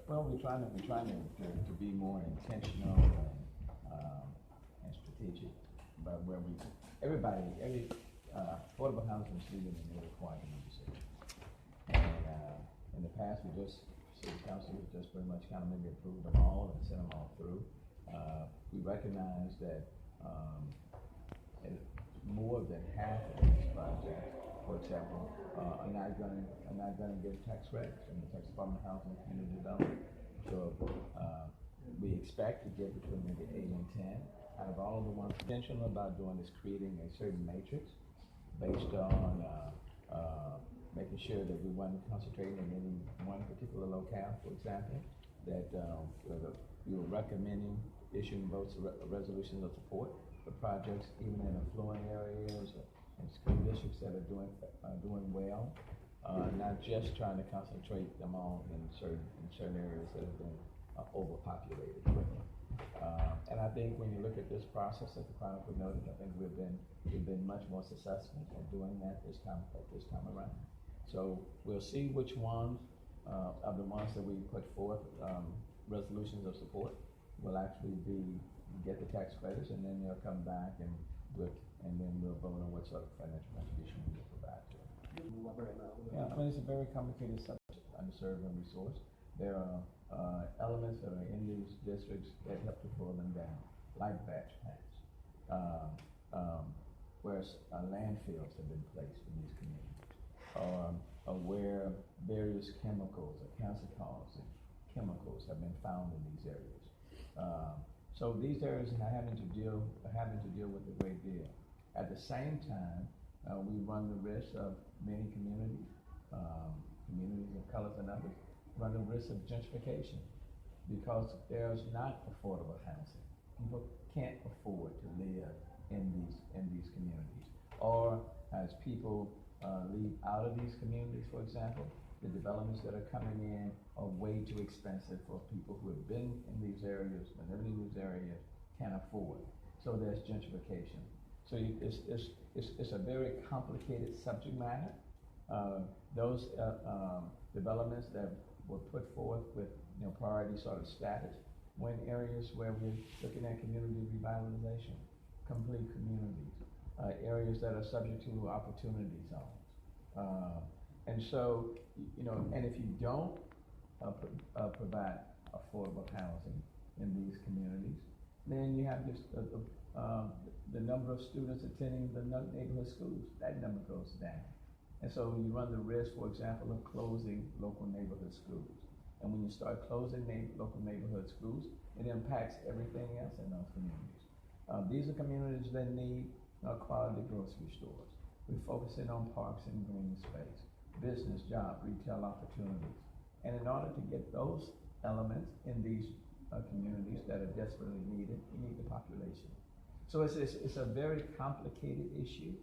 Well, we're trying to be more intentional and strategic, but where every affordable housing is legal and they're required to make decisions. And in the past, city council has just pretty much kind of maybe approved them all and sent them all through. We recognize that more than half of these projects, for example, are not going to get tax credits from the Texas Department of Housing and Community Development. So we expect to get between maybe 8 and 10. Out of all of the ones intentional about doing is creating a certain matrix based on making sure that we weren't concentrating in any one particular locale, for example, that we were recommending issuing votes or resolutions of support for projects even in affluent areas and school districts that are doing well, not just trying to concentrate them all in certain areas that have been overpopulated. And I think when you look at this process that the Chronicle noted, I think we've been much more successful at doing that this time around. So we'll see which ones of the ones that we put forth resolutions of support will actually get the tax credits, and then they'll come back and then we'll vote on what sort of financial contribution we will provide to it. Yeah, I mean, it's a very complicated subject, underserved and resource. There are elements that are in these districts that help to pull them down, like batch plants, where landfills have been placed in these communities, or where various chemicals or cancer-causing chemicals have been found in these areas. So these areas are having to deal with a great deal. At the same time, we run the risk of many communities of colors and others, run the risk of gentrification because there's not affordable housing. People can't afford to live in these communities. Or as people leave out of these communities, for example, the developments that are coming in are way too expensive for people who have been in these areas and living in these areas can't afford. So there's gentrification. So it's a very complicated subject matter. Those developments that were put forth with priority sort of status were in areas where we're looking at community revitalization, complete communities, areas that are subject to opportunity zones. And so, and if you don't provide affordable housing in these communities, then you have just the number of students attending the neighborhood schools, that number goes down. And so you run the risk, for example, of closing local neighborhood schools. And when you start closing local neighborhood schools, it impacts everything else in those communities. These are communities that need quality grocery stores. We're focusing on parks and green space, business, job, retail opportunities. And in order to get those elements in these communities that are desperately needed, you need the population. So it's a very complicated issue.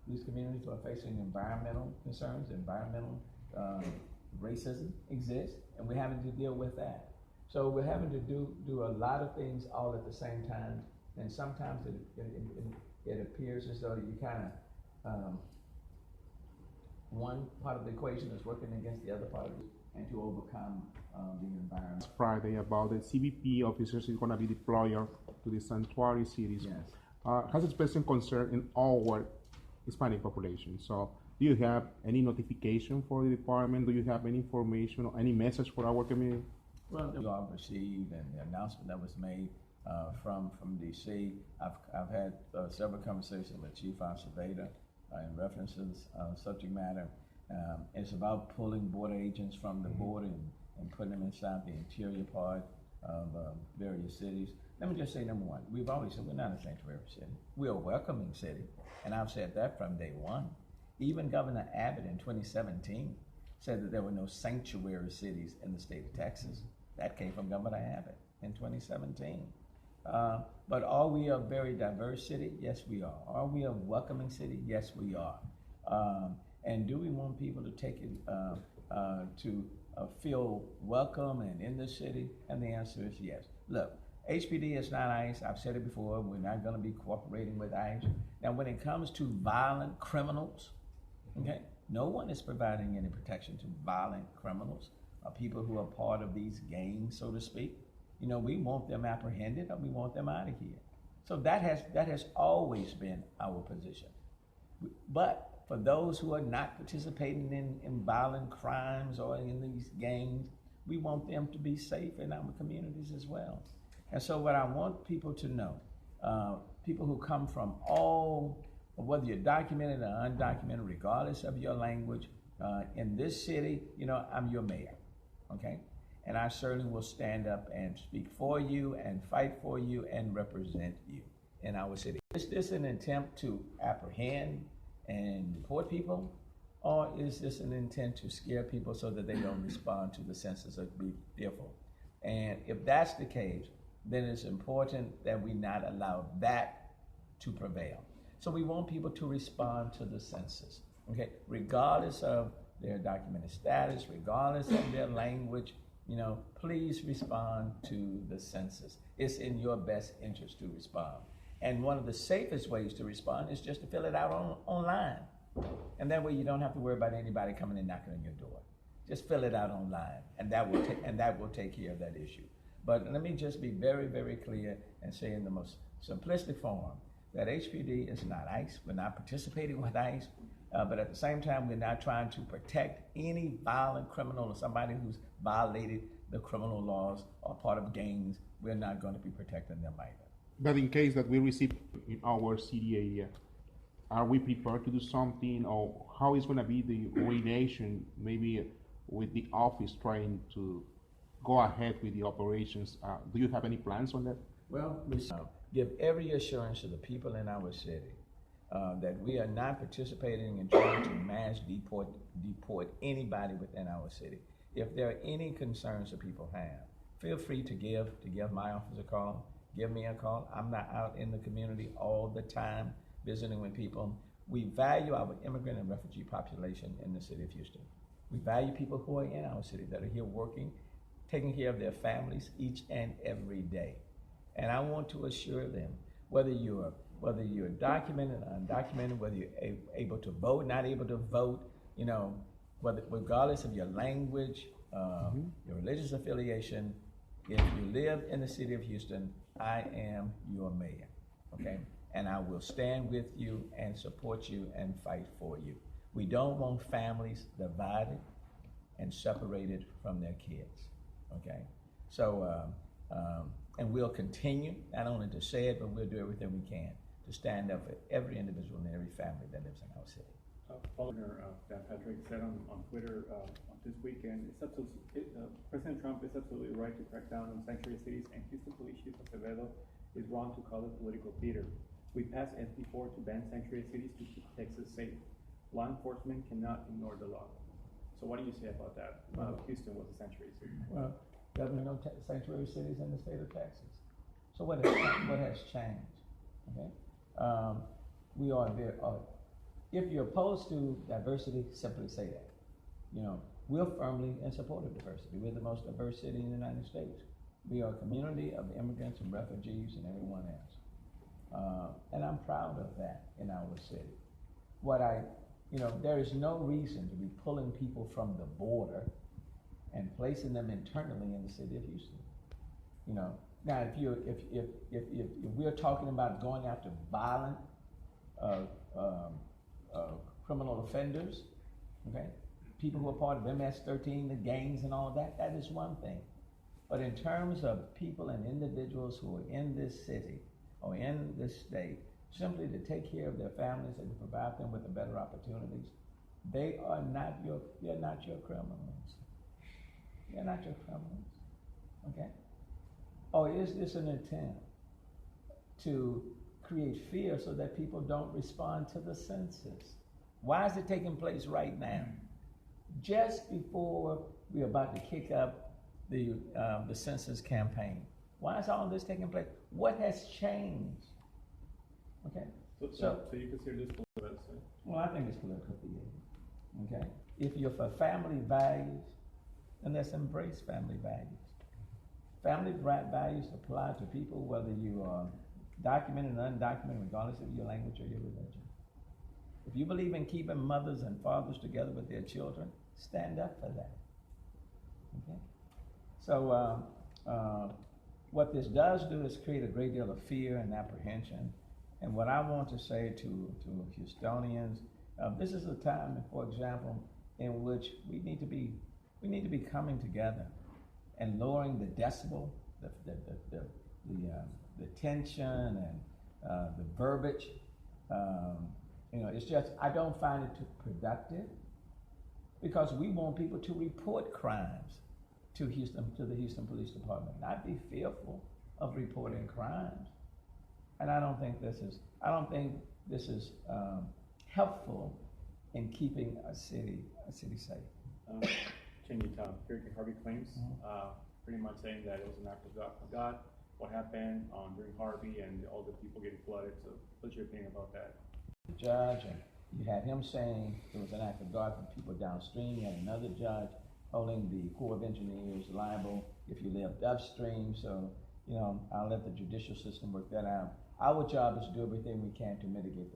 These communities are facing environmental concerns, environmental racism exists, and we're having to deal with that. So we're having to do a lot of things all at the same time, and sometimes it appears as though you kind of one part of the equation is working against the other part of it, and to overcome the environment. Friday about the CBP officers is going to be deployed to the sanctuary cities. Yes. Has expressed concern in our Hispanic population. So do you have any notification for the department? Do you have any information or any message for our community? Well, we all received, and the announcement that was made from DC. I've had several conversations with Chief Acevedo in reference to this subject matter. It's about pulling border agents from the border and putting them inside the interior part of various cities. Let me just say, number one, we've always said we're not a sanctuary city. We're a welcoming city, and I've said that from day one. Even Governor Abbott in 2017 said that there were no sanctuary cities in the state of Texas. That came from Governor Abbott in 2017. But are we a very diverse city? Yes, we are. Are we a welcoming city? Yes, we are. And do we want people to take it to feel welcome and in the city? And the answer is yes. Look, HPD is not ICE. I've said it before. We're not going to be cooperating with ICE. Now, when it comes to violent criminals, okay, no one is providing any protection to violent criminals. people who are part of these gangs, so to speak, we want them apprehended or we want them out of here. So that has always been our position. But for those who are not participating in violent crimes or in these gangs, we want them to be safe in our communities as well. And so what I want people to know, people who come from whether you're documented or undocumented, regardless of your language, in this city, I'm your mayor, okay? And I certainly will stand up and speak for you and fight for you and represent you in our city. Is this an attempt to apprehend and deport people? Or is this an intent to scare people so that they don't respond to the census or be fearful? And if that's the case, then it's important that we not allow that to prevail. So we want people to respond to the census, okay? Regardless of their documented status, regardless of their language, please respond to the census. It's in your best interest to respond. And one of the safest ways to respond is just to fill it out online. And that way you don't have to worry about anybody coming and knocking on your door. Just fill it out online, and that will take care of that issue. But let me just be very, very clear and say in the most simplistic form that HPD is not ICE. We're not participating with ICE, but at the same time, we're not trying to protect any violent criminal or somebody who's violated the criminal laws or part of gangs. We're not going to be protecting them either. But in case that we receive in our city area, are we prepared to do something, or how is going to be the coordination, maybe with the office trying to go ahead with the operations? Do you have any plans on that? Well, we give every assurance to the people in our city that we are not participating in trying to mass deport anybody within our city. If there are any concerns that people have, feel free to give my office a call. Give me a call. I'm not out in the community all the time visiting with people. We value our immigrant and refugee population in the city of Houston. We value people who are in our city that are here working, taking care of their families each and every day. And I want to assure them, whether you're documented or undocumented, whether you're able to vote, not able to vote, regardless of your language, your religious affiliation, if you live in the city of Houston, I am your mayor, okay? And I will stand with you and support you and fight for you. We don't want families divided and separated from their kids, okay? So, and we'll continue, not only to say it, but we'll do everything we can to stand up for every individual and every family that lives in our city. Dan Patrick said on Twitter this weekend, President Trump is absolutely right to crack down on sanctuary cities, and Houston Police Chief Acevedo is wrong to call it political theater. We passed SB 4 to ban sanctuary cities to keep Texas safe. Law enforcement cannot ignore the law. So what do you say about that? Houston was a sanctuary city. Well, there are no sanctuary cities in the state of Texas. So what has changed? Okay, we are there. If you're opposed to diversity, simply say that. We're firmly in support of diversity. We're the most diverse city in the United States. We are a community of immigrants and refugees and everyone else. And I'm proud of that in our city. There is no reason to be pulling people from the border and placing them internally in the city of Houston. Now if we're talking about going after violent criminal offenders, okay, people who are part of MS-13, the gangs and all of that, that is one thing. But in terms of people and individuals who are in this city or in this state, simply to take care of their families and to provide them with better opportunities, you're not your criminals. You're not your criminals, okay? Or is this an attempt to create fear so that people don't respond to the census? Why is it taking place right now? Just before we're about to kick up the census campaign. Why is all this taking place? What has changed? Okay. So you consider this political? Well, I think it's political theater. Okay. If you're for family values, then let's embrace family values. Family values apply to people whether you are documented or undocumented, regardless of your language or your religion. If you believe in keeping mothers and fathers together with their children, stand up for that. Okay? So, what this does do is create a great deal of fear and apprehension. And what I want to say to Houstonians, this is a time, for example, in which we need to be coming together and lowering the decibel, the tension and the verbiage. It's just, I don't find it too productive, because we want people to report crimes to the Houston Police Department, not be fearful of reporting crimes. And I don't think this is helpful in keeping a city safe. Changing Hurricane Harvey claims, pretty much saying that it was an act of God. What happened during Harvey and all the people getting flooded. So, what's your opinion about that? The judge, and you had him saying it was an act of God for people downstream. You had another judge holding the Corps of Engineers liable if you lived upstream. So, I'll let the judicial system work that out. Our job is to do everything we can to mitigate the